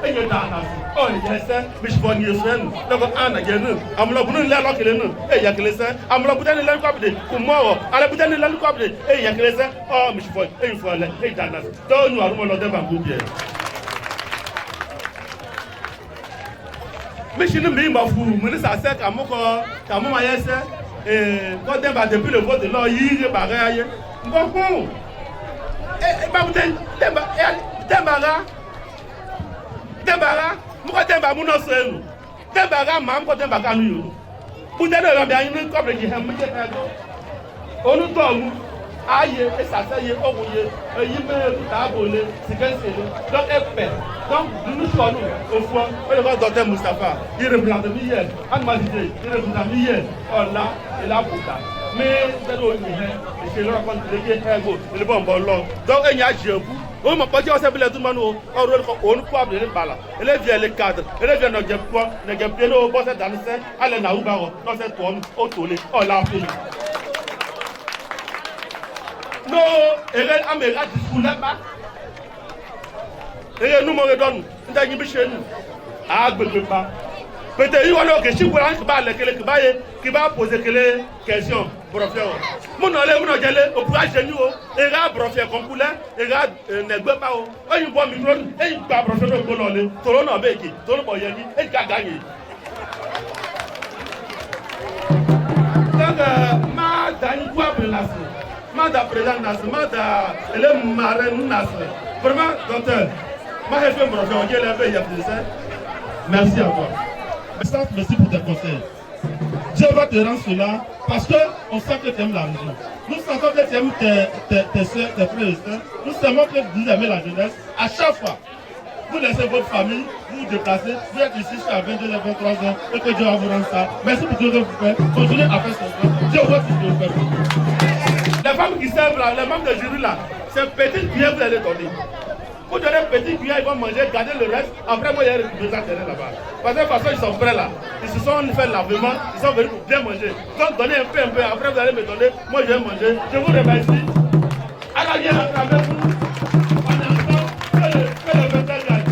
enye dana o yese bishbo ni yesen lego ana genu amlo bunu le lo kele nu e ya kele se amlo budani le ko abde ku mo ale budani le ko abde e ya kele se o bishbo e fo le e dana to nu arumo lo de ba ku bie machine mi ma fu ministre se ka mo ma yese ko de ba depuis le vote de lo yi ba ga ye mbokun ba buden Dembara, muka demba muno senu. Dembara mam ko demba kanu yo. Buden de ra bi ayin ko bre ji hem je ta go. Onu to mu aye esase ye owoye eyi me ta bole sikense le. Donc epe. Donc nous sommes au fond, on le docteur Moustapha, il représente hier, Anne-Marie, il représente hier, on l'a et là pour ça. Mais c'est le raconte de Ego, le bon long. Donc il y a Jéhu. On m'a pas dit on s'est fait tout le monde, on peut appeler les balles. Elle est via les cadres, elle est via nos points, les gapiers, au boss dans le sein, elle est là où baro, dans cette tourne, au tollé, on l'a fait. Non, elle est améra du school là-bas. Et nous me redonnons, nous avons chez nous. Ah, pas. Peut-être qu'il y a des gens qui va poser des questions. Mon allez, mon allez, au point de nous, et là, professeur Concoula, et là, n'est pas. On y voit micro, et il va professeur Colonel, Tolon Abeki, Tolon Boyani, et il a gagné. Donc, ma Dani Mada président Nasser, Mada, elle est marraine Nasser. Vraiment, docteur. Merci à toi. Merci pour tes conseils. Dieu va te rendre cela parce qu'on sent que tu aimes la région. Nous sentons que tu aimes tes soeurs, tes frères et sœurs. Nous savons que vous aimez la jeunesse. À chaque fois, vous laissez votre famille, vous vous déplacez, vous êtes ici jusqu'à 22h, 23h et que Dieu va vous rendre ça. Merci pour tout ce que vous faites. Continuez à faire ce que vous faites. Dieu va tout ce que vous faites. Les femmes qui servent là, les membres de jury là, c'est petit bien vous allez donner. Vous donnez un petit cuillère, ils vont manger, garder le reste. Après, moi, il y a des terrains là-bas. Parce que de toute façon, ils sont prêts là. Ils se sont fait lavement, ils sont venus pour bien manger. Donc, donnez un peu. Après, vous allez me donner. Moi, je vais manger. Je vous remercie. Alors, viens à travers vous. On attend que le métal gagne.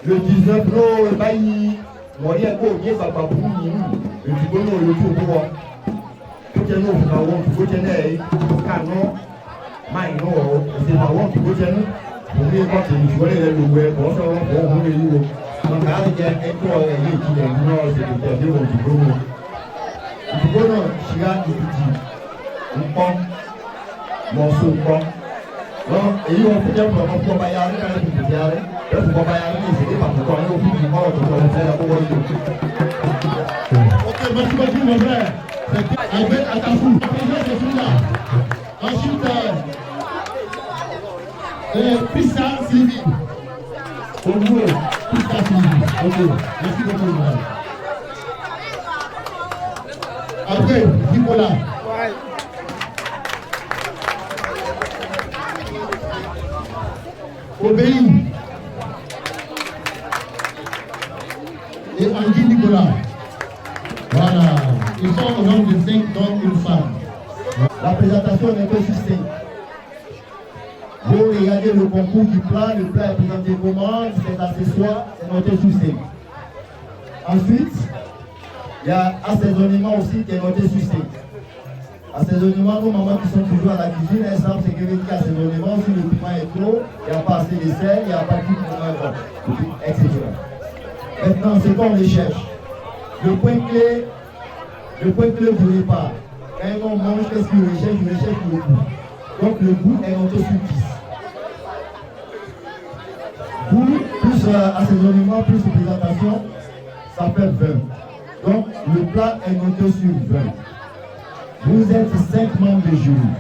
Le 19 no bayi wọ̀nyí ẹ̀kọ́ òye bàbá fún yìí ètùbó náà ló tó bọ́ tó jẹ́ náà fún àwọn òtùbó jẹ́ náà yìí kànú máa inú ọ̀rọ̀ òsè àwọn òkúkó jẹnu òní ẹ̀kọ́ tèmi ṣùgbọ́n ilẹ̀ ló wẹ kọ́ sọ̀rọ̀ fún òun èyí wo wọn kà á lè jẹ ẹ̀kọ́ ẹ̀yẹ ìjìnlẹ̀ ìdúná ọ̀sẹ̀ tó tẹ̀lé òdìbò wọn. Ìdìbò náà ṣíra ìdìjì ńkọ́ mọ̀ọ́sọ ńkọ́ wọn èyí wọn fún jẹ́pọ̀ ọmọ fún ọba ya ní kálẹ̀ tó tẹ̀lé arẹ́ ẹ̀ fún ọba ya ní ìṣèlú pàtàkì ọ̀hún òfin ìmọ̀ ọ̀tọ̀ ọ̀hún fẹ́ẹ́ kó wọ́n lò. Ok, merci beaucoup mon frère. Avec Atafou, président de Soula. Ensuite, Pissa Sylvie. Au niveau, Pissa Sylvie. Ok, merci beaucoup mon frère. Après, Nicolas. Obéi. Et Andy Nicolas. Voilà, ils sont au nombre de 5 hommes et une femme. La présentation n'est pas juste. Vous regardez le concours du plat, le plat est présenté comment, c'est accessoire, c'est noté sur 5. Ensuite, il y a assaisonnement aussi qui est noté sur 5. Assaisonnement, nos mamans qui sont toujours à la cuisine, elles savent ce que veut dire assaisonnement, si le piment est trop, il n'y a pas assez de sel, il n'y a pas tout le piment, etc. Maintenant, c'est qu'on les cherche. Le point clé du repas. Quand on mange, qu'est-ce qu'il recherche? Il recherche le goût. Donc le goût est noté sur 10. Goût plus assaisonnement plus présentation, ça fait 20. Donc le plat est noté sur 20. Vous êtes 5 membres de jury.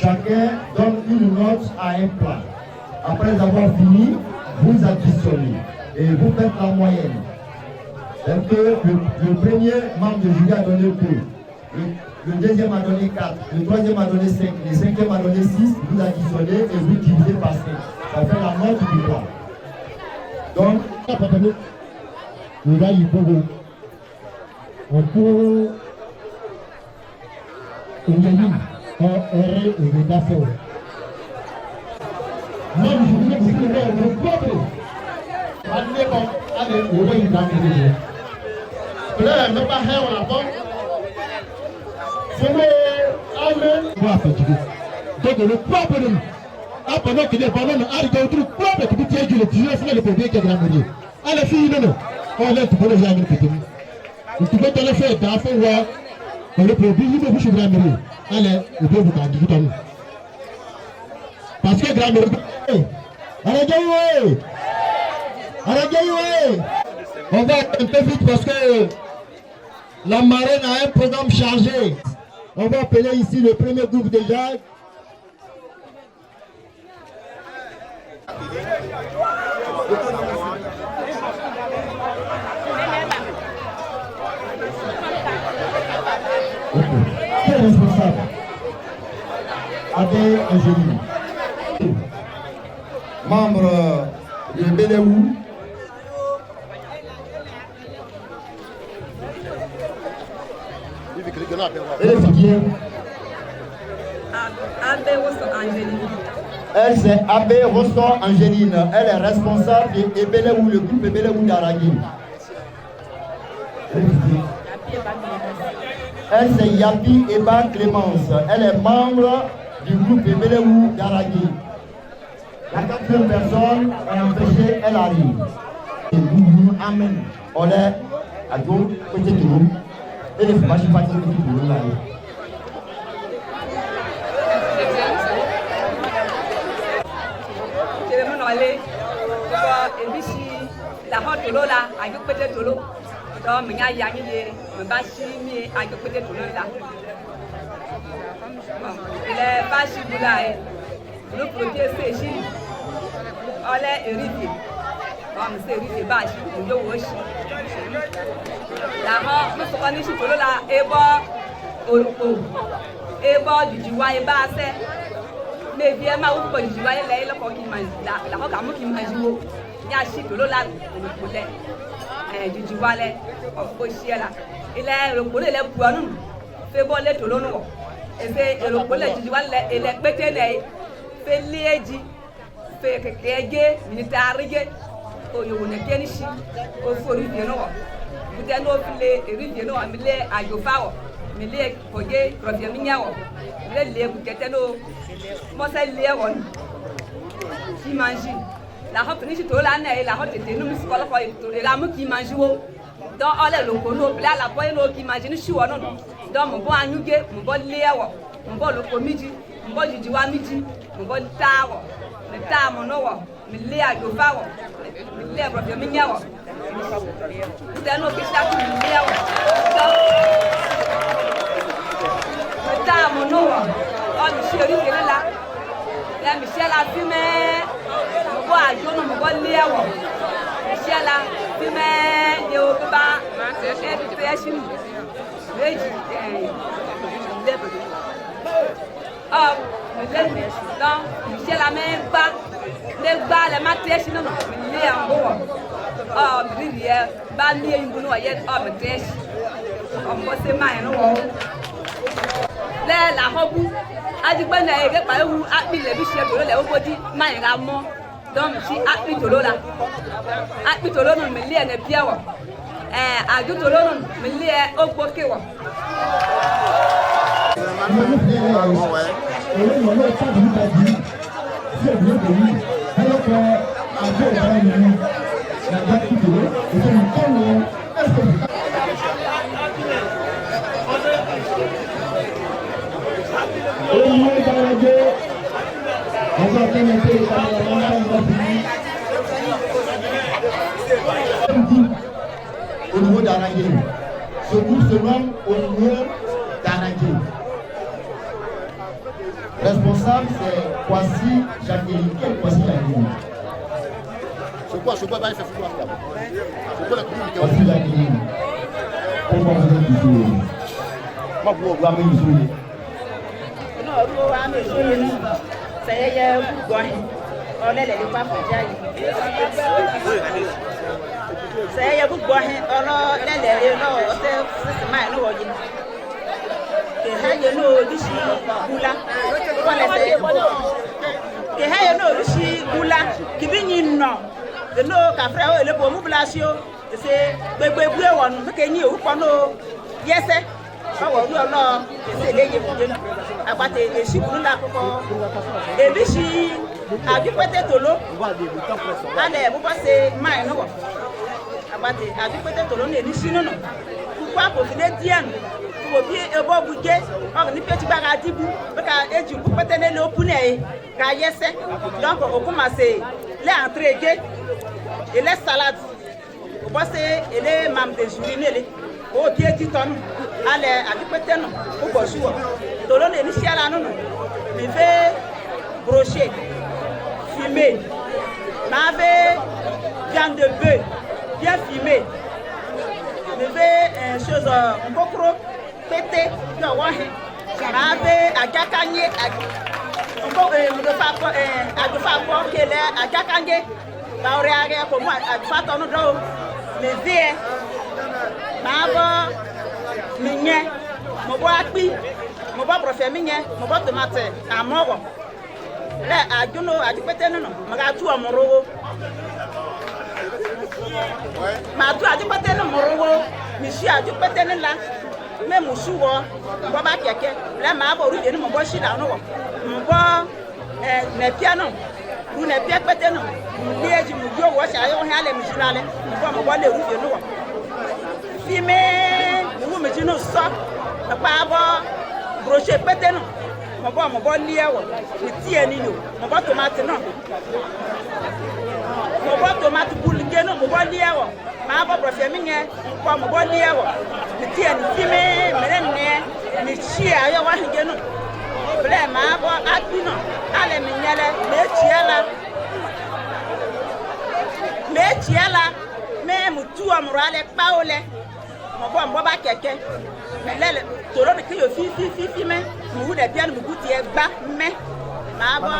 Chacun donne une note à un plat. Après avoir fini, vous additionnez et vous faites la moyenne. Donc le premier membre de jury a donné 2. Le deuxième a donné 4. Le troisième a donné 5. Le cinquième a donné 6. Vous additionnez et vous divisez par 5. Ça fait la note du plat. Donc, on peut donc le propre pendant que les ballons arrivent au truc propre que tu as le 19 le premier qui est grand milieu. À la fille, non, on laisse pour les gens qui tu peux te le faire, tu as fait voir le produit, il faut que je grand milieu. Allez, vous pouvez vous garder tout à l'heure. Parce que grand milieu, on va un peu vite parce que la marraine a un programme chargé. On va appeler ici le premier groupe déjà. Qui est responsable? Adé Angéline. Membre de Béléou. Elle c'est Abbé Rosson Angéline. Elle est responsable de Ebeleou, le groupe Ebeleou d'Aragui. Elle c'est Yapi Eba Clémence. Elle est membre du groupe Ebeleou d'Aragui. La quatrième personne est empêchée, elle arrive. Amen. On est à gauche, côté du groupe. Et les fâches pas qui sont là. La hot Lola, I go put it to look. So, me a young ye, me bashi me, I go put it to Lola. Le bashi bulai, look for this station. All that irritated. I'm saying, bashi, you wish. La hot, Mr. Panishi to Lola, Ebo, did you why basse? Maybe I'm out for you, I lay look on my la hot, I'm looking my you. Ya shi tolo la olùkólẹ̀ juju wálẹ̀ ọ̀pọ̀ṣẹ́ la ilẹ̀ olùkólẹ̀ lẹ̀ buanu fẹ́ bọ́ lẹ̀ tolo nù wọ̀ ẹsẹ̀ olùkólẹ̀ juju wálẹ̀ ilẹ̀ pété lẹ̀ fẹ́ léèjì fẹ́ kẹ̀kẹ́ gé militari gé oyèwò nà gé ní si o forí diẹ nù wọ̀ kúta ní o fi lé eri diẹ nù wọ̀ mi lé àjòfá wọ̀ me le koye profia minyawo le kuketeno mo se le won qui mange la hotte ni to la na la hotte te no mi skola ko la mo qui mange wo donc ole lo ko no la la boy no qui mange ni shi wo no donc mo bo anyuge mo bo le wo mo bo lo ko miji mo bo jiji wa miji mo bo tawo me ta mo no wo me le ajo fa wo me le profia minyawo teno que está com meu tá monoa ó Michel que lá la Michel a fumé mo bo ajo no mo bo lewo Michel a fumé de o ba e peshin veji ah le donc Michel a même pas le ba le matrièche non le en bo ah bibiye ba ni yimbu no ye ah matrièche on bo se mai no wo le la hobu adigba na ege pa ewu api le bi se tolo le obodi mai ga mo donc si api tolo la api tolo no me le na bia wo aju tolo no me le ogboke wo au niveau d'Arangé. Ce groupe se nomme au niveau d'Arangé. Responsable, c'est Kwasi Jacqueline. Quel Kwasi Jacqueline? C'est quoi il fait foutre là? C'est quoi la communauté? Kwasi Jacqueline. Comment vous êtes ici? Moi, vous avez ici. Saya bukan oleh lele papa jadi. Saya bukan oleh lele no semai no wajib. Kehaya no bisi gula. Wala saya. Kehaya no bisi gula. Kibini no. No kafra o le bomu blasio. Se gbegbe won kenyi o kono. Yese. Bawo ru Ọlọ́run se le ye fuje apate esiburu la koko ebisi adupete tolo ale bu pase mai no apate adupete tolo ne ni sinu no kwa ko fide dian wo bi ebo buje o ni peti gba ga dibu ka eji bu pete ne le opune ga yese donc o kuma se le entrée ge et les salades o pase et les mam de journée o bi eti tonu ale adipete no ugo suwo tolo ne ni siala no mi fait brochet fumé ma fait viande de bœuf bien fumé mi fait chose nkokoro pété no wahe ma fait ajakanye adufa ko kele ajakanye ba ore age ko mo adufa to no do me vie ma bo minye mo bo api mo bo profet minye mo bo tomate amogo le ajuno adipete no ma ga tu amoro ma tu adipete no moro mi si adipete no la me musuwo bo ba keke le ma bo ru je no mo bo shi la no mo bo ne piano ru ne pia pete no le ji mu jo wo sha yo ha le mi shirale mo bo le ru je no fime me ti no so pa bo brochet pete no mo bo liewo ni ti eni no mo bo tomate no mo bo tomate bulge no mo bo liewo ma bo profet mi nye mo bo liewo ni ti eni ti me mere ne ni chi ayo wa hige no ble ma bo ati no ale mi nyele me chiela me mutu amurale paole mo bo ba keke lele toro de kiyo fi me mu de bia no mu guti egba me ma bo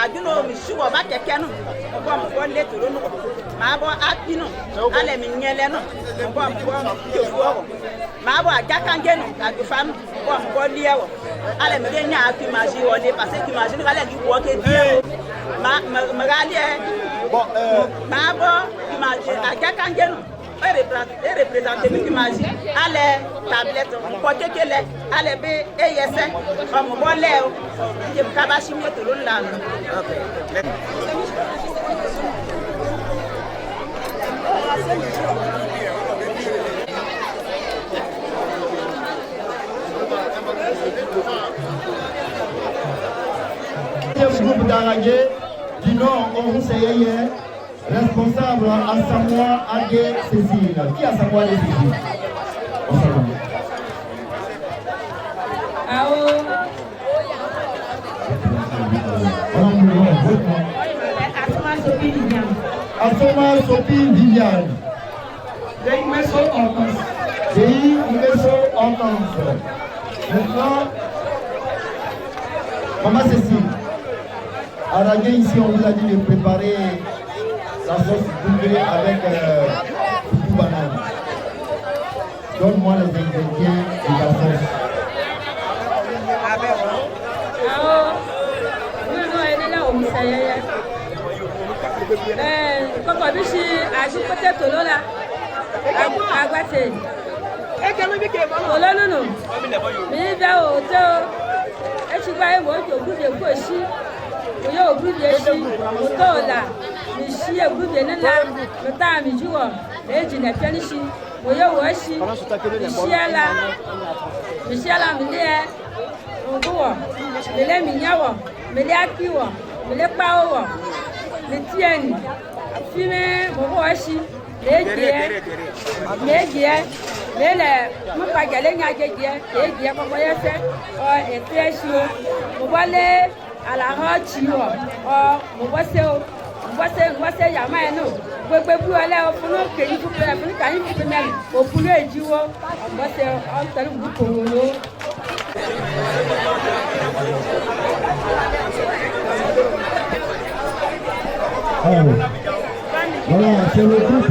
aduno mi suwo ba keke no mo bo le toro no ma bo api no ale mi nyele no mo bo yofuo ma bo ajakange no adufa no mo bo liewo ale mi de nya afi maji wole parce que maji no ale ni wo ke die ma ga lie bon ma bo maji ajakange no représente mi magie à les tablettes côté que les à les b et yes comme bon léo je me cabache mieux tout le monde. Groupe d'Aragé du Nord, on vous hier, responsable à Samoa Adé Cécile. Qui a Samoa Adé Cécile? Asoma Sophie Viviane. Pays Messo Hortense. Maintenant, Maman Cécile. Aragé, ici, on vous a dit de préparer la sauce doublée avec du banane. Donne-moi les ingrédients de la sauce. Koko bishi aji potato lola agbate tolo nunu mi bia o to e ti gba e mo jo guje ko si o yo guje si o to la mi si e guje nla mi ta mi juwo e ji na piani si o yo wo si mi si ala mi le o go mi le mi nyawo mi le akiwo mi le pa o le tieni fime mo washi legie lele mo pa gele nya jeje legie ko yese o etesio mo wale ala ho chi o mo wase ya ma eno gbegbe bu ole o funu keyi fu pe funu kan fu pe meli o funu ejiwo o wase o telu bu ko lo. Voilà, c'est le groupe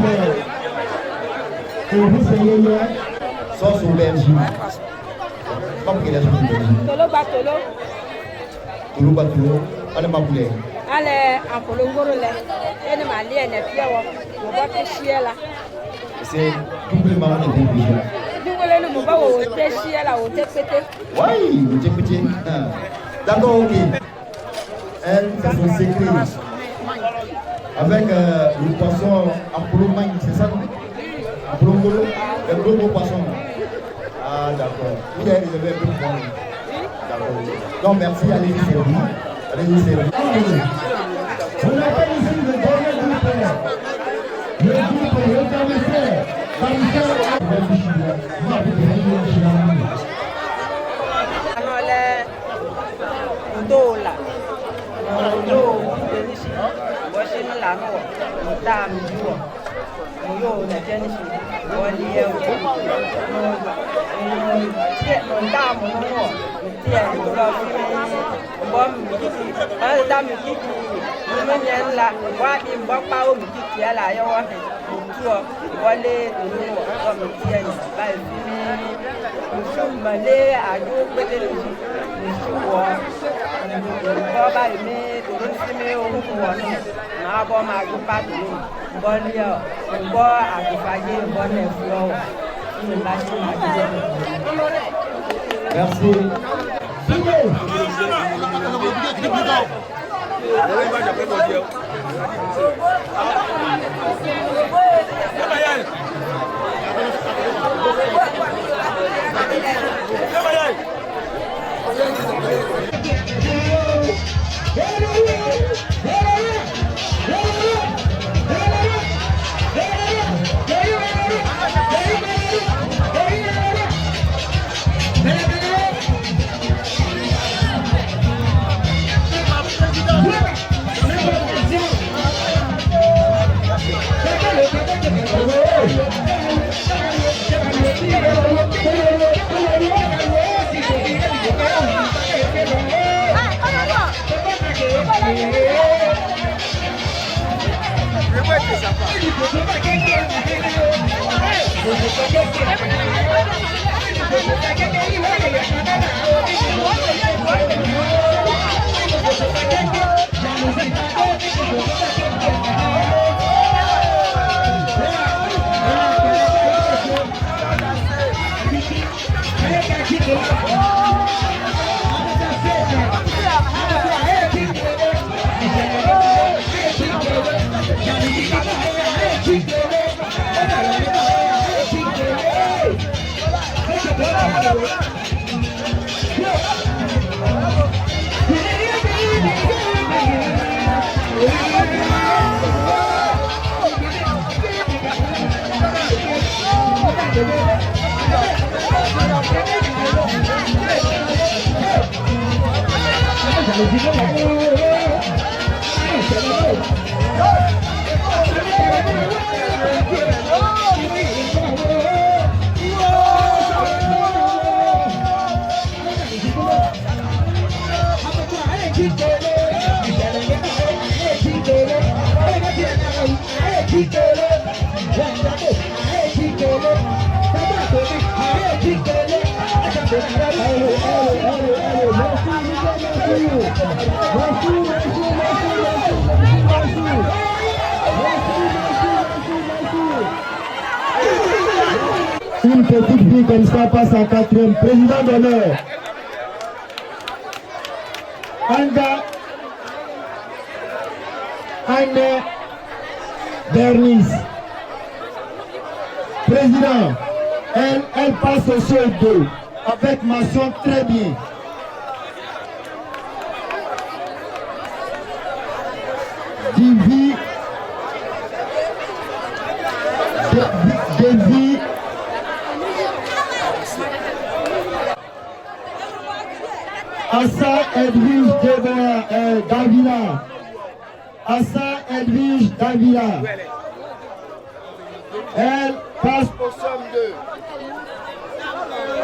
sauce aubergine. Comment il a sauce aubergine? Tolo batolo. Tolo batolo. Allez ma poulet. Allez, en polongoro le. Et ne m'a lié ne piawo. Mo ba te chiela. C'est doublement intelligent. Dungole no mo ba wo te chiela wo te pété. Oui, wo te pété. D'accord, OK. Elle, c'est son secret. Avec le poisson Apollo-Magne, c'est ça, non? Apollo-Golo, le gros poisson. Ah, d'accord. Vous avez réservé un peu de temps. D'accord. Donc, merci, allez-y, c'est vous. Allez-y, c'est vous. On appelle ici le dernier groupe. Le groupe, le commissaire. Lano, Mutam, Yo, the Genesis, one year, Dam, Bomb, other than Kiki, Women, what in Bapa, Kiki, I want to Wale, from Tian, by Malay, I do better. Bọ́bá ìmí tòró sí mi orúkọ wọ̀nù máa bọ́ máa gbé pàtó bọ́lí ọ̀ gbọ́ àgùfàgé bọ́lí ẹ̀fọ́ ọ̀wọ̀ nínú bá ṣe máa gbé ẹ̀. Merci. Une petite fille comme ça passe en quatrième. Président d'honneur. Anne Bernice. Président, elle passe au CE2 avec mention très bien. Divi Assa Edwige Davila. Assa Edwige Davila. Elle passe au CM2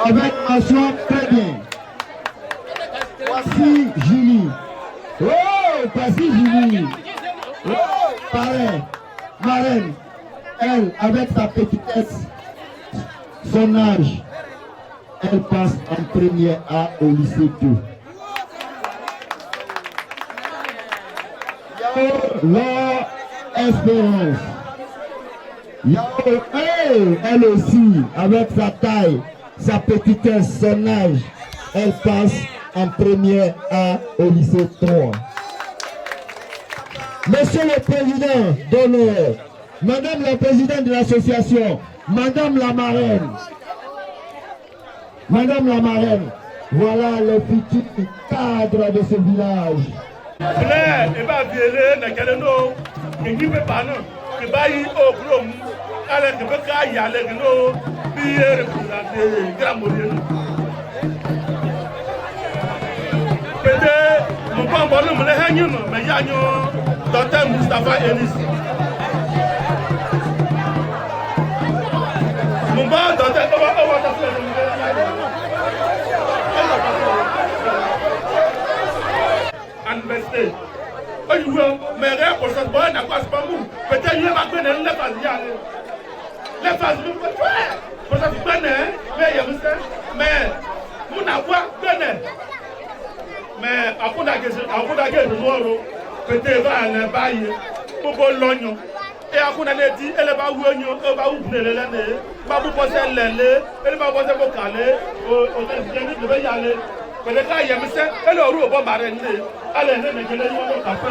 avec mention très bien. Voici Julie. Oh, voici Julie. Oh, marraine. Elle, avec sa petitesse, son âge, elle passe en première A au lycée 2. Laure Espérance. Elle aussi, avec sa taille, sa petitesse, son âge, elle passe en première A au lycée 3. Monsieur le Président d'honneur, Madame la Présidente de l'association, Madame la Marraine, voilà le futur cadre de ce village. Docteur Moustapha Elis. Mon bon docteur, université. Mais rien pour ça, bon, n'a pas pas mou. Peut-être il va connaître les phases y aller. Les phases nous faut faire. Pour ça tu connais, mais il y a mais nous n'avons connaît. Mais après la guerre de noir, peut-être va aller bailler pour l'oignon. Et après on a dit elle va oignon, elle va ouvrir les laines, va vous poser l'aile, elle va poser vos calés, au va y aller. Peut-être qu'il y a monsieur, elle aura au bon marraine. Allez, ne me gênez pas au café.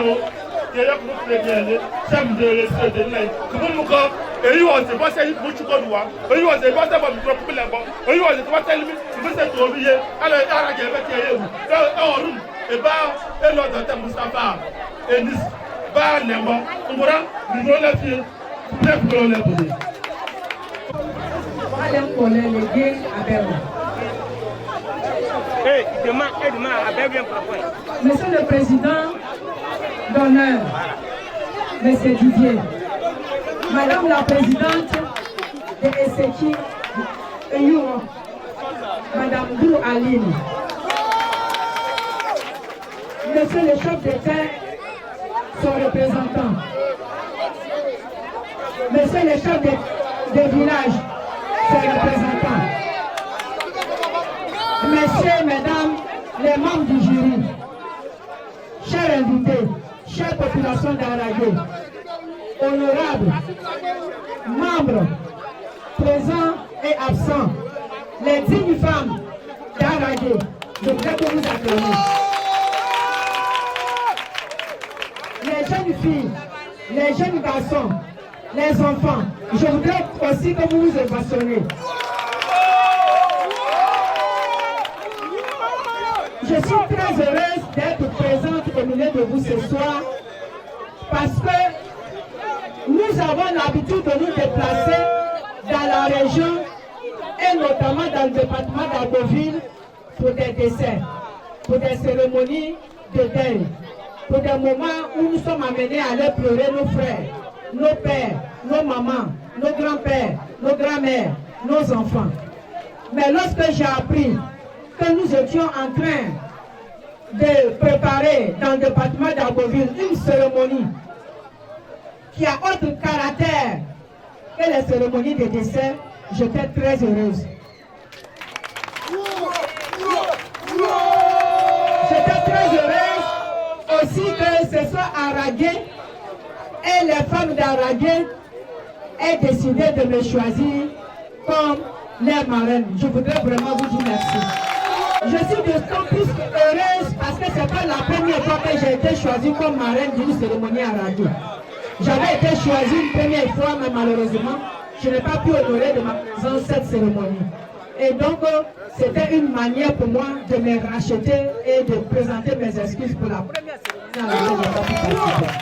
Il y a pour vous prévenir, j'aime de rester de l'aide. Comme nous quand et il va se passer pour tout le monde. Et il va se passer pour le problème. Et il va se passer limite, vous êtes oublié. Allez, arrêtez avec vous. Et bah, et l'autre temps Moustapha et Nice, bah les bons, on verra, nous allons les filles, les problèmes pour lui. Allez, on les léguer à Berlin. Monsieur le Président d'honneur, Monsieur Didier, Madame la Présidente de Esseki Eyuro, Madame Dou Aline, Monsieur le chef d'État, son représentant, Monsieur le chef de village, son représentant, Messieurs, Mesdames, les membres du jury, chers invités, chère population d'Aragé, honorables, membres, présents et absents, les dignes femmes d'Aragé, je voudrais que vous acclamiez. Les jeunes filles, les jeunes garçons, les enfants, je voudrais aussi que vous vous évationnez. Je suis très heureuse d'être présente au milieu de vous ce soir parce que nous avons l'habitude de nous déplacer dans la région et notamment dans le département d'Abbeville pour des décès, pour des cérémonies de deuil, pour des moments où nous sommes amenés à aller pleurer nos frères, nos pères, nos mamans, nos grands-pères, nos grands-mères, nos enfants. Mais lorsque j'ai appris que nous étions en train de préparer dans le département d'Abbeville une cérémonie qui a autre caractère que les cérémonies de décès, j'étais très heureuse. J'étais très heureuse aussi que ce soit Aragué et les femmes d'Aragué aient décidé de me choisir comme les marraines. Je voudrais vraiment vous dire merci. Je suis d'autant plus heureuse parce que ce n'est pas la première fois que j'ai été choisie comme marraine d'une cérémonie Aragué. J'avais été choisie une première fois, mais malheureusement, je n'ai pas pu honorer de ma présence cette cérémonie. Et donc, c'était une manière pour moi de me racheter et de présenter mes excuses pour la première cérémonie à laquelle je n'ai pas pu participer.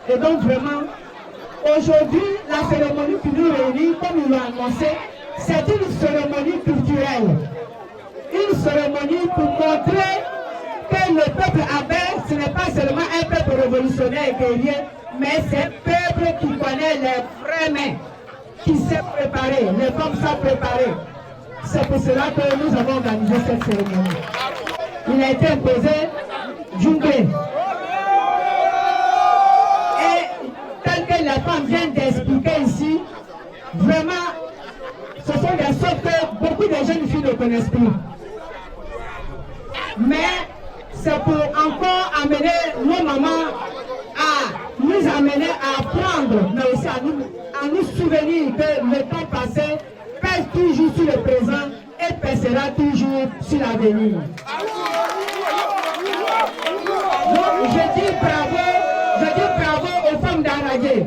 Et donc, vraiment, aujourd'hui, la cérémonie qui nous réunit, comme ils l'ont annoncé, c'est une cérémonie culturelle. Une cérémonie pour montrer que le peuple Abel, ce n'est pas seulement un peuple révolutionnaire et guerrier, mais c'est un peuple qui connaît les vrais mains, qui s'est préparé, les femmes sont préparées. C'est pour cela que nous avons organisé cette cérémonie. Il a été imposé Djunglé. Et tel que les femmes viennent d'expliquer ici, vraiment, ce sont des choses que beaucoup de jeunes filles ne connaissent plus. Mais c'est pour encore amener nos mamans à nous amener à apprendre, mais aussi à nous souvenir que le temps passé pèse toujours sur le présent et pèsera toujours sur l'avenir. Donc je dis bravo aux femmes d'Aragué.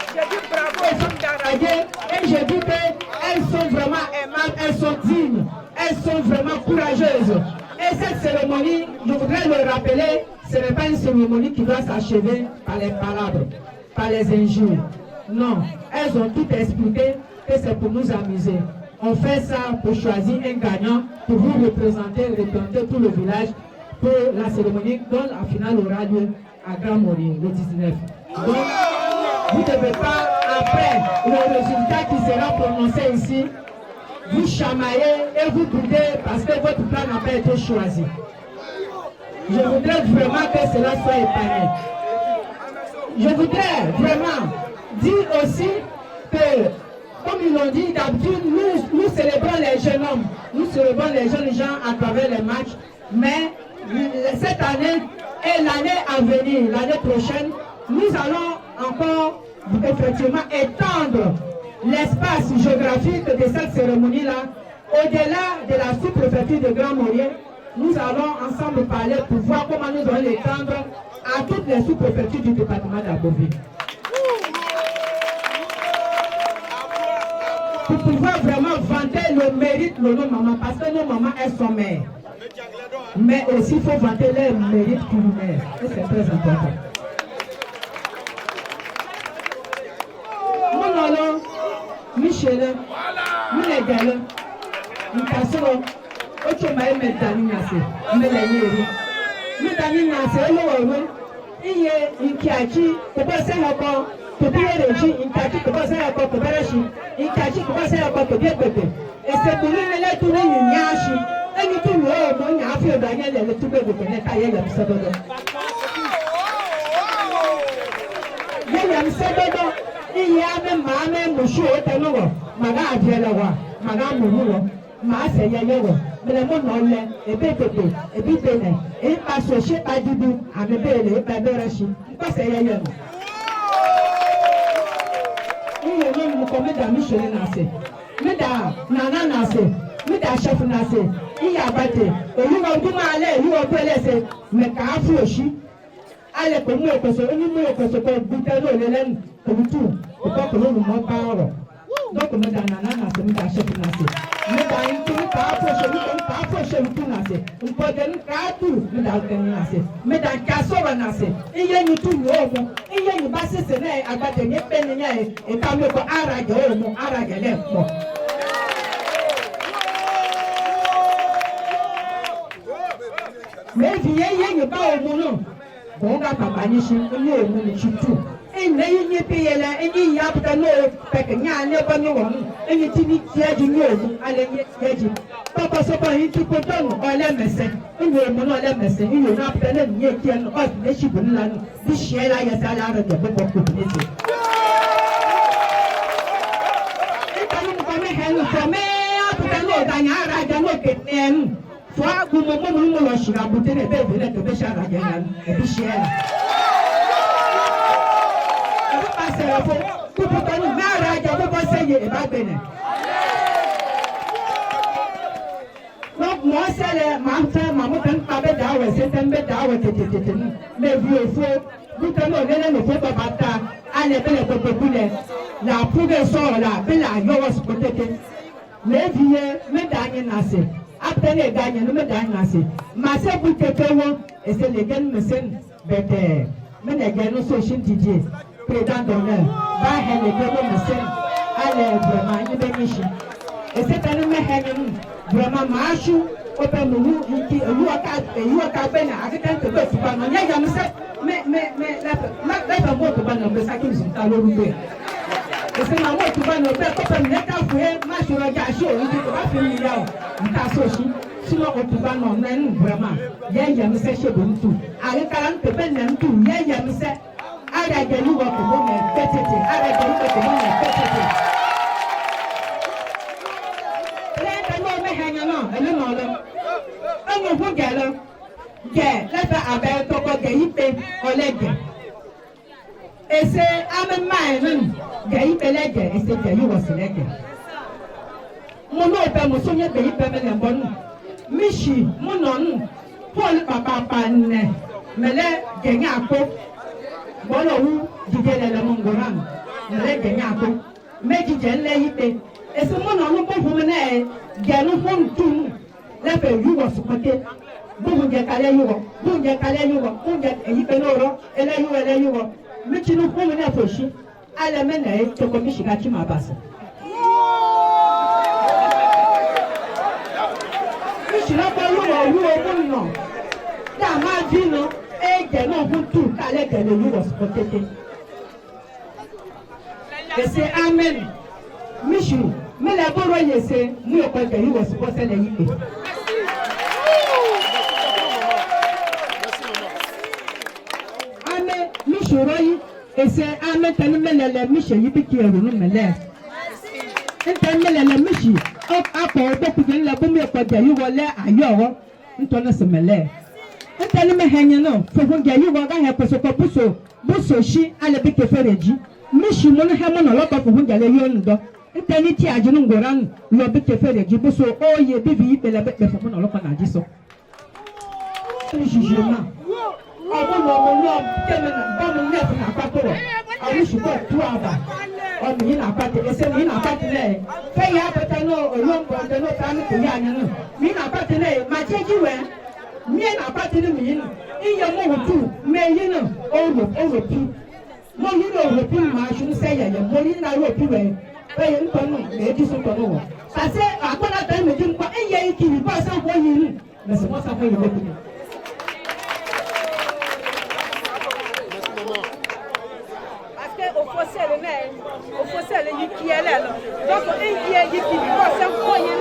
Je dis bravo aux femmes d'Aragué et je dis qu'elles sont vraiment aimables, elles sont dignes, elles sont vraiment courageuses. Et cette cérémonie, je voudrais le rappeler, ce n'est pas une cérémonie qui doit s'achever par les palabres, par les injures. Non, elles ont tout expliqué que c'est pour nous amuser. On fait ça pour choisir un gagnant, pour vous représenter tout le village pour la cérémonie dont la finale aura lieu à Grand Mori le 19. Donc, vous ne devez pas, après le résultat qui sera prononcé ici, vous chamaillez et vous boudez parce que votre plan n'a pas été choisi. Je voudrais vraiment que cela soit épargné. Je voudrais vraiment dire aussi que, comme ils l'ont dit d'habitude, nous célébrons les jeunes hommes, nous célébrons les jeunes gens à travers les matchs, mais cette année et l'année à venir, l'année prochaine, nous allons encore effectivement étendre l'espace géographique de cette cérémonie-là, au-delà de la sous-préfecture de Grand Morier, nous allons ensemble parler pour voir comment nous allons l'étendre à toutes les sous-préfectures du département d'Abbeville. Pour pouvoir vraiment vanter le mérite de nos mamans, parce que nos mamans, elles sont mères. Mais aussi, il faut vanter leur mérite culinaire. Et c'est très important. Mon nom, Michel, Milegale, Nkasoro, Ochomae Medani Nase, Melanieri, Medani Nase, Lowe, Iye, Inkiachi, Kobase Hako, Kobiere Reji, Inkachi, Kobase Hako, Koberashi, Inkachi, Kobase Hako, Kobiebebe, et c'est pour lui les tourner une yashi, et nous tout le monde, il y a fait Daniel, le tout le monde, Kaya Yamsadodo. Yamsadodo. Il y a même ma mouchou au ténor, Maga Adjelawa, Maga Mouroulo, Maase Yayewo, mais le monde non l'est, et bébé, et bébé, et pas soché pas du tout, à bébé, et pas de rachis, pas c'est Yayewo. Il y a même comme d'amis chez les Nassé, mais Nana Nassé, mais chef Nassé, il y a battu, et lui va tout aller, lui va pas laisser, mais qu'à fouchi. Allez, comme moi, que ce que bouteille de l'élève, comme tout, pourquoi que l'on ne m'en parle. Donc, nous avons un nous achète nassé. Nous avons une tour, pas approché, nous nassé. Nous pouvons nous tout, nous avons nassé. Mais dans Kassova nassé, il y a une tour, il y a une basi sene agbade nye peni nya e ka me ko araje o mu araje le po me vie ye ba o mu no go ga papa ni shi ni e mu ni chitu ene yi pe yele eni ya buta no peke nya ne ba ni wo eni ti ni ti eju ni o ale ni eju papa so ba yi ti ko don o le mese eni mo no le mese eni na buta ne ni e ti en o ne shi bu la ni bi she la ya sa la re de bo ko ni ti e ta ni ko me he ni so me a buta no da nya ra ja no ke nem so a gu mo mo lo shi ga bu te ne be be to be sha ra ja na e bi she la Kuputani mara ja bo seye e ba bene. Donc moi c'est le matin maman tan pa be da we se tan be da we tete me vieux fo butano nene no fo bata ale bele ko bule la pouve sort là be la yo was protete me vieux me da ni nase après ne ga ni me da nase ma se butete wo et c'est les gars me sen bete me ne ga no so shin tije président d'honneur va helle que me sen ale vraiment ni be nishi et c'est un me helle vraiment marchu o pe mu iki elu aka be na akitan to be tuba no nya yam se me la mo to ba no be sakin su ta loru be e se ma mo to ba no be ko pe me ka fu e ma so ja shi o iki to ba fi mi ya o nta so shi sino o to ba no na nu vraiment ya yam se she bo ntu ari kala nte be na ntu ya yam se ara ga lu wa ko mo me petete ara ga lu ko mo me petete ele no lo anu fu gelo ge lefa abe to ko ge ipe olege ese ame mainin ge ipe lege ese ge yi wosilege mo no pe mo so nye ge ipe me le bonu mishi mo no nu pol papa pa ne mele ge nya ko bolo wu jigele le mo ngoran mele ge nya ko meji je le ipe ese mo no nu bo fu me ne gẹ̀ẹ́nu fún tún lẹ́fẹ̀ẹ́ yúwọ̀ sùpọ̀tẹ́ bóun jẹ kalẹ́ yúwọ̀ bóun jẹ kalẹ́ yúwọ̀ bóun jẹ èyí pẹ̀lú ọ̀rọ̀ ẹlẹ́yúwọ̀ mẹ́tìnú fún mi náà fòṣí alẹ́mẹ́nà ẹ̀ tó kọ́ mi ṣìkà tí màá bà sí. ìṣìlọ́pọ̀ yúwọ̀ fún nà tá a máa dín nà ẹ̀jẹ̀ náà fún tún kálẹ̀ gẹ̀ẹ́nu yúwọ̀ sùpọ̀tẹ́tẹ́. kẹsẹ̀ amen míṣù. Mais la bonne voie c'est nous pas que nous was pas celle yi. Ame mi shoroi et c'est ame tanu melele mi sheyi bi ki eru nu mele. Ntan melele mi shi apo do ku gen la bo mi pa ga yi wole ayo nto na se mele. Ntan me hanye no fo fo ga yi wo ga he peso ko buso shi ale bi ke fereji. Mi shi mo no he mo no lo ko fo ga le yo ndo. Itani ti ajunu ngoran lo bi te fere jibu so oye bibi bele be fo na lo kana jiso ni jugement abo no mo kemena ba mo ne na kwatoro awu shuko tu aba o mi na kwate ese mi na kwate le fe ya pata no olombo de no ta mi ko ya nya no mi na kwate le ma cheji we mi na kwate ni mi no iye mo hutu me yi no o pi mo yi no pi ma shun se ya ya mo yi na ro pi we oye ntonu eji so tono wo sase akona tan me jin kwa eye ikiri ba sa ko yin me se mo sa ko yin ko parce que au fossé le yiki ele lo donc eye ikiri ba sa ko yin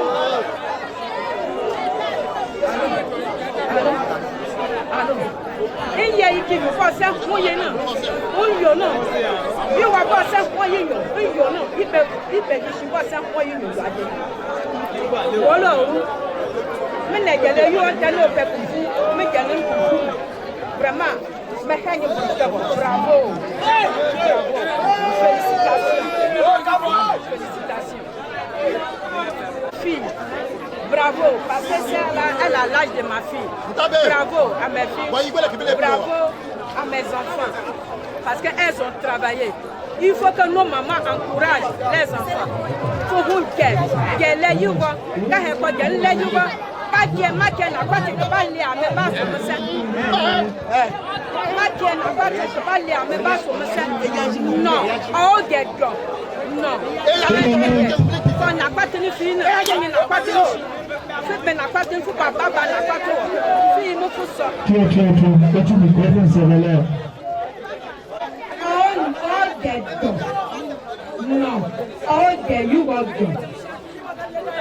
eye ikiri ba sa ko yin o yo no bí wàá bọ́ sẹ́kọ̀ọ́ yíyan iyọ̀ náà ibẹ̀ kì í ṣe bọ́ sẹ́kọ̀ọ́ yíyan jáde. wọ́n lọ rú mi nẹ̀gẹ̀lẹ̀ yóò jẹ́lẹ̀ òfẹ́ kù fún mi jẹ́lẹ̀ ń kù fún vraiment mẹ hẹ́ni bravo félicitations fille bravo parce que elle a l'âge de ma fille bravo à mes filles bravo à mes enfants. Parce qu'elles ont travaillé. Il faut que nos mamans encouragent les enfants. Il faut qu'elles Makia na kwati kabali ameba somesa. Makia na kwati kabali ameba somesa. No, all get go. No. So na kwati ni fi na ni na kwati ni fi. Fi na kwati fu baba na kwati. Fi mo fu so. Ko tu mi ko se vele. All get go. No, all get you go go.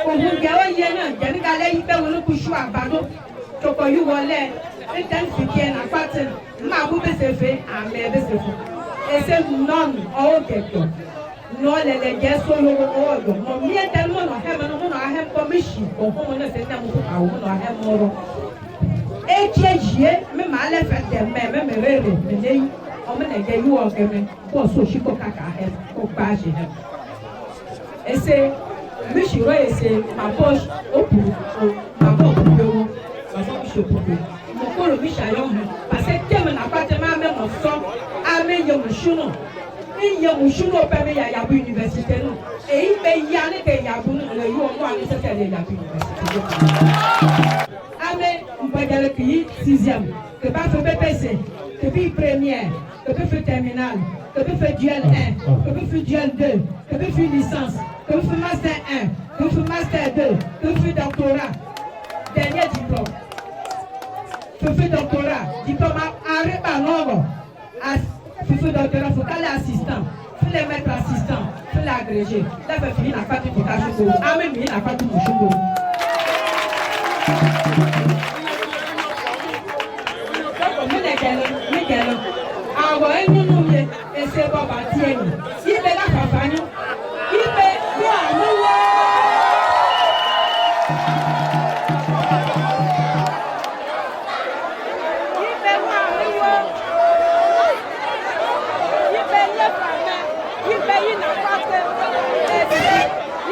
Òun jẹ́ oyè náà jẹ́ni ká lẹ́yìn pé wọn ló kú ṣú àgbàdo tọkọ yìí wọlé intensi kí ẹ nà pàtẹ máa bú bẹ́sẹ̀ fẹ́ àmì bẹ́sẹ̀ fún ẹsẹ̀ nọ́ọ̀nù ọ̀hún kẹ̀kọ́ nọ́ọ̀ lẹ̀lẹ̀ jẹ́ sólówó ọwọ́ ọ̀dọ̀ mọ̀ mí ẹ̀ tẹ́ mọ̀nà ọ̀hẹ́mọ̀ náà mọ̀nà ọ̀hẹ́m kọ́ méṣì ọ̀hún mọ̀ náà sẹ́ni àmọ́ àwọn mọ̀nà ọ̀hẹ́m mọ̀rọ̀ ẹ̀kẹ́ yìí mi màá lẹ́fẹ̀ẹ́ tẹ̀ mẹ́mẹ́rẹ́ rẹ̀ mẹ́lẹ́yìn ọmọ nàìjẹ́ yìí wọ̀ ọ̀gẹ́mẹ́ bọ́ọ̀sì òṣìkò kàkà ẹ̀ kó gbá ṣe ẹ̀ ẹsẹ̀ Mishiro ese mabosh opuru mabo opuru mabo mishopupu mokoro mishayo hu parce que me na pate ma me mo so ame ye mushuno iye mushuno pe me ya yabu université no e ibe ya ne ke yabu no le yo mo ani se ke le yabu université ame mbadale ki 6e que pas fait BPC que puis première que fait terminale que fait duel 1 que fait duel 2 que fait licence que fait master 1 que fait master 2 que fait doctorat dernier diplôme que fait doctorat diplôme arrêt par nombre fait doctorat faut aller assistant faut les mettre assistant faut l'agréger là fait finir la partie pour ta chose ah même il n'a pas tout pour chose àwọn ẹnu nù yẹ ẹsẹ bọba tiẹ ni ibẹ láfàfà ni ibẹ bí àmúwọ. ibẹ mú àmúwọ ibẹ lẹfàmẹ ibẹ yìí nà pàtẹ ẹsẹ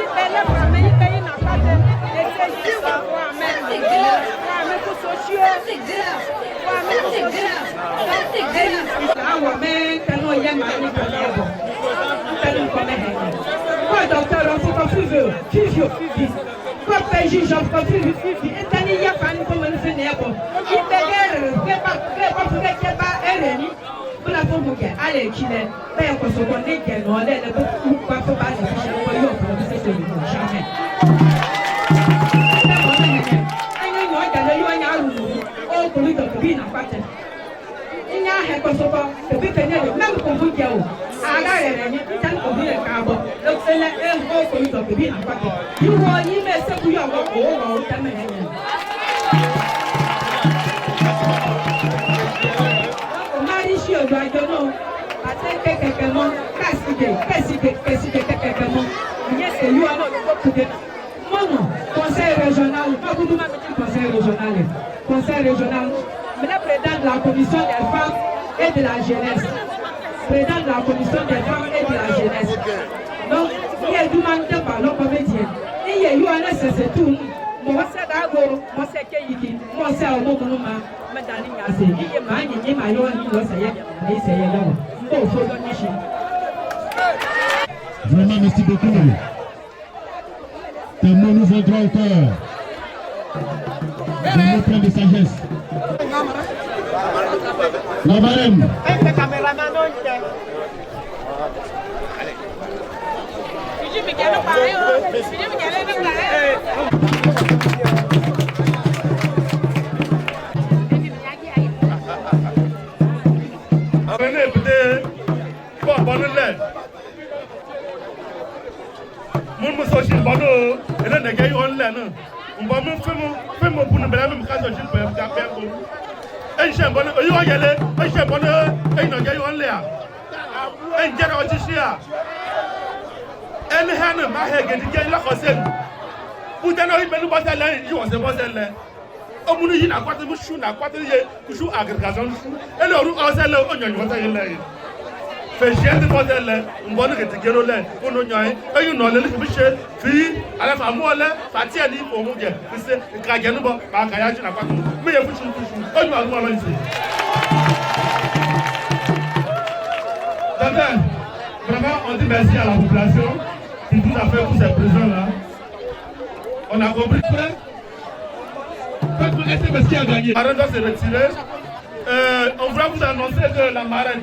ibẹ lẹfàmẹ ibẹ yìí nà pàtẹ ẹsẹ yìí sọ fún amẹ amẹ kó so sí ọ fún amẹ kó so sí ọ. Àwọn mẹ́tẹ́lú yẹ máa ní ìpínlẹ̀ ẹ̀bọ̀ pẹ̀lú nǹkan mẹ́hẹ̀ẹ́. Kọ́ dọ̀tọ̀rọ̀ fún kọ́ fífi kọ́ pẹ̀jì jọ kọ́ fífi ẹ̀tẹ́ni yẹ fani kọ́ mọ̀ nífi ní ẹ̀bọ̀. Ìpẹ̀lẹ̀ rẹ̀ kẹ́kọ̀ọ́ fún kẹ́kẹ́ bá ẹ̀rẹ̀ ní. Bùnà fún mu kẹ́ alẹ́ ìkílẹ̀ bẹ́ẹ̀ kọ́ sọ̀kọ́ ní ìjẹ̀nù ọ̀lẹ́ ẹ̀ bó kọ́ fún bá lè fi ṣe wọ́n yóò fọ́ ṣẹ̀ṣẹ̀ ìlú ṣáfẹ́. Ẹni ní ọjà lóyún ọ̀nyá àrùn ó kùnú ìdọ̀kú bí ìnàpàtẹ. Inya hekosoko tebi kenye le même ko fu je o ara re ni tan ko bi le ka bo le sele e ko ko yi to bi na kwate yi wo yi me se ku yo wo ko wo ta me ne o mari shi o do ajo no ate keke mo kasige keke mo nye se yu ano lo ko de mono conseil régional ma ku ma conseil régional mais le président de la commission des femmes et de la jeunesse. Président de la commission des femmes et de la jeunesse. Donc, il y a du monde de parler comédien. Il y a eu un essai tout. Moi, c'est d'abord, moi, c'est Kayiki, moi, c'est un mot que nous m'avons dit. Il y a un il y a un il y a Vraiment, merci beaucoup. Tes mots nous vont droit au cœur. Des mots pleins de sagesse. La marraine. Venez écouter, bon, bonne l'aide. Mon monsieur, je suis bon, et là, les gars, ils ont l'air. On va me faire mon pour nous mettre même quand je suis pour faire pour un chien bon, il y a aller, un chien bon, et non, il y a l'air. Un gars au Tichia. Un hand, ma head, il y a la recette. Vous tenez une belle bataille, il y a une bataille. Au bout de la quarte de chou, la quarte de chou agrégation, et le roux en zèle, on y a une bataille. Fait chier de bataille, on va le retirer au lait, on y a et une nolle, fille, à la femme, Fatia dit pour mon gars, c'est Kraganuba, par Kayach, la quarte, mais il y a beaucoup de chou, on va voir ici. D'abord, vraiment, on dit merci à la population qui tout à fait pour cette présence-là. On a compris. SMS qui a gagné. La marraine doit se retirer. On va vous annoncer que la marraine.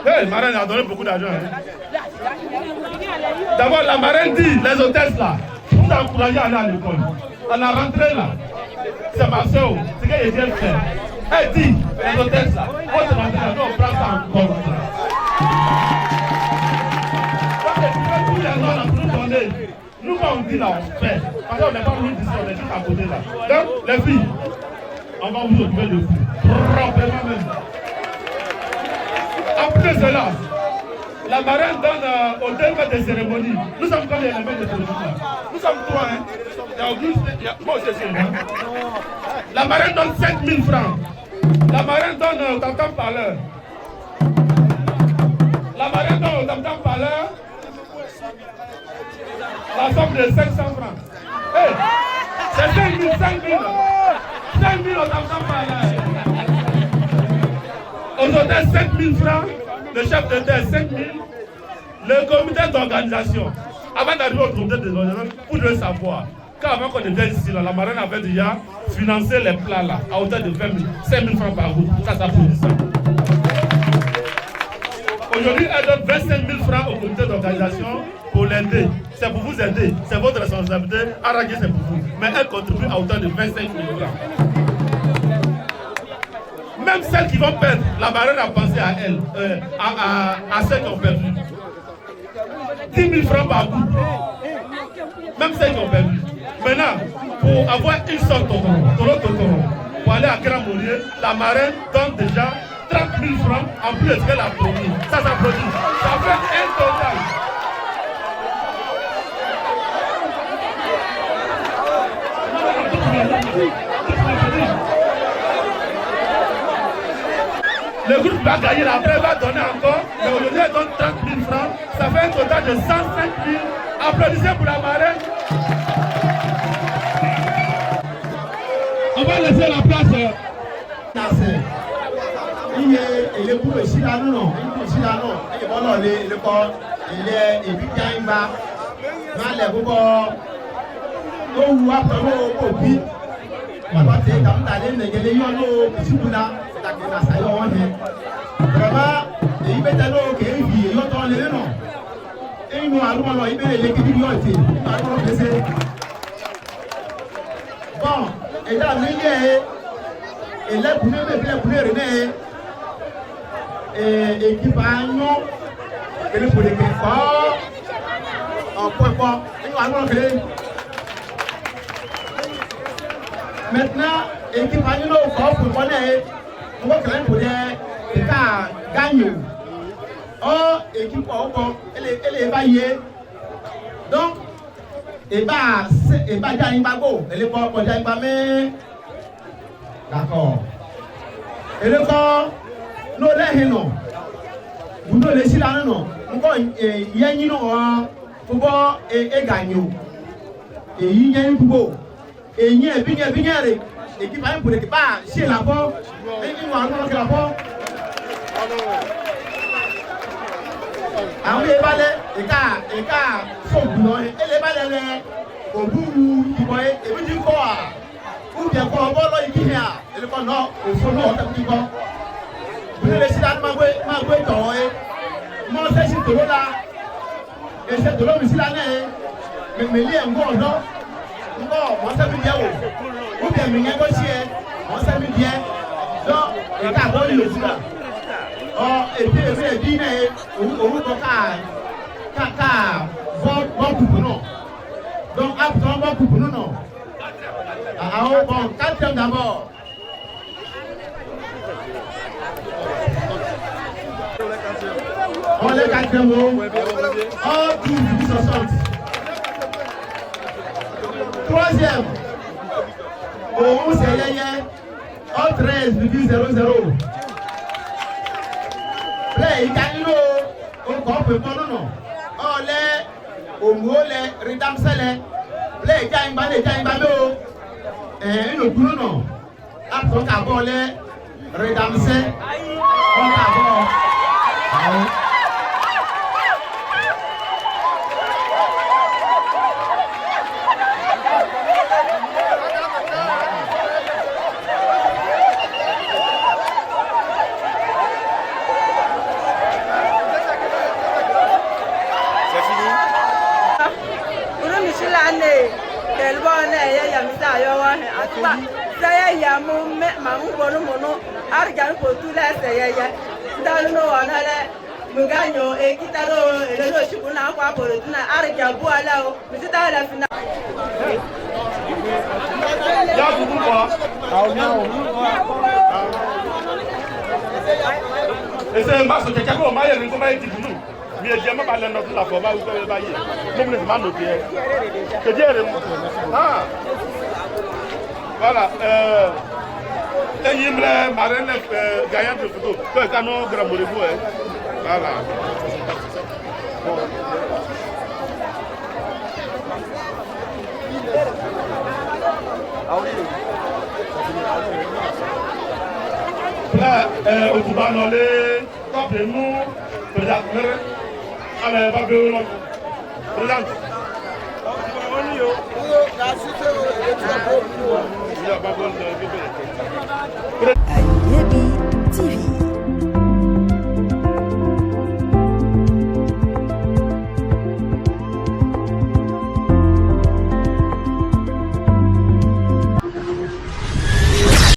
Hey, marraine a donné beaucoup d'argent. Hein. D'abord, la marraine dit, les hôtesses là, vous encouragez à aller à l'école. À la rentrée là, c'est ma soeur, c'est qu'elle vient faire. Elle dit, les hôtesses là, votre rentrée là, nous on prend ça en compte. Tous les gens là, pour nous donner, nous quand on dit là, on fait. Parce qu'on n'est pas venu d'ici, on est juste à côté là. Donc, les filles, on va vous occuper de vous. Proprement même. Après cela, la marraine donne au terme des cérémonies. Nous sommes comme les éléments de politique. Nous sommes trois. Hein. Il y a Auguste, il y a moi aussi. La marraine donne 5 000 francs. La marraine donne au tam-tam parleur. La marraine donne au tam-tam parleur la somme de 500 francs. Hey, c'est 5 000, 5 000. 5 000 au tam-tam parleur. Aux hôtels, 5 000 francs. Le chef d'hôtel, 5 000. Le comité d'organisation. Avant d'arriver au comité d'organisation, vous devez savoir qu'avant qu'on vienne ici, là, la marraine avait déjà financé les plats là, à hauteur de 20 000, 5 000 francs par jour. Ça produit ça. Aujourd'hui, elle donne 25 000 francs au comité d'organisation pour l'aider. C'est pour vous aider. C'est votre responsabilité. Arranger, c'est pour vous. Mais elle contribue à hauteur de 25 000 francs. Même celles qui vont perdre, la marraine a pensé à elles, à celles qui ont perdu. 10 000 francs par coup. Même celles qui ont perdu. Maintenant, pour avoir une sorte pour aller à Grand Mourier, la marraine donne déjà 30 000 francs en plus de ce qu'elle a promis. Ça produit. Ça fait un total. Le groupe va gagner, après va donner encore, mais aujourd'hui elle donne 30 000 francs, ça fait un total de 105 000. Applaudissez pour la marraine. On va laisser la place. Il est le groupe ici là, non, ici là, non, il est bon, le corps, il est évidemment, il va, les boubons, on voit pas au puis, on va faire comme t'as les négociations, on peut là. Vraiment, il peut être là, il y a un les noms. Et nous allons il peut l'équipe du côté. Bon, et là, et là, vous pouvez revenir. Et qui va nous, et le poulet qui est fort, en point, et nous allons le maintenant, et qui va nous faire pour connaître. On va faire pour les cas gagnants. Oh, équipe elle est évaillée. Donc, et bah, Jaimbago, elle est pas pour Jaimbame. D'accord. Et le corps, nous les non. Vous nous laissez là, non. Encore, il y a une pour voir et gagnant. Et il y a une pour et il y a bien. Et qui va pour les pas chez la porte, et qui va avoir la porte. Ah oui, et car, faut boulot, et les balais, au bout du boy, et vous dites quoi? Ou bien quoi, bon, il y a, et le bon, non, au fond, non, t'as dit quoi? Vous ne laissez pas ma boîte, moi, c'est ce que là, et c'est de l'homme ici l'année, mais il y a un bon, non? Non, moi, ça veut dire, ou bien me négocier, on s'amuse bien. Donc, et car bon, il est là. Oh, et puis, il dit, ou bon coupe, non. Donc, après, bon coupe, non. Ah, bon, 4e d'abord. On est 4e, oh, tout, 60. 3e. Oh, c'est yaya. Oh, 13,00. Play, il gagne l'eau. On peut pas, non. Oh, les, au mot, les, redamsele. Play, gagne, l'eau. Et une autre, non. Après, on a volé, redamsele. On a volé. ba saya ya mo me ma mu bonu mono arjan ko tu la saya ya dalu no ana le muganyo e kitaro ele lo shibuna kwa boro tuna arjan bu ala o misita la fina ya bubu kwa ese mbaso keke ko ma ye nko ma ye dibunu mi e je ma ba le no la fo ba u ko ba ye mo me ma no tie ke dire ah voilà Yimle marraine gagnant de photo que canon grand moribou voilà bon. Là au Toubano les top de nous peut-être allez va bien présente Aïe.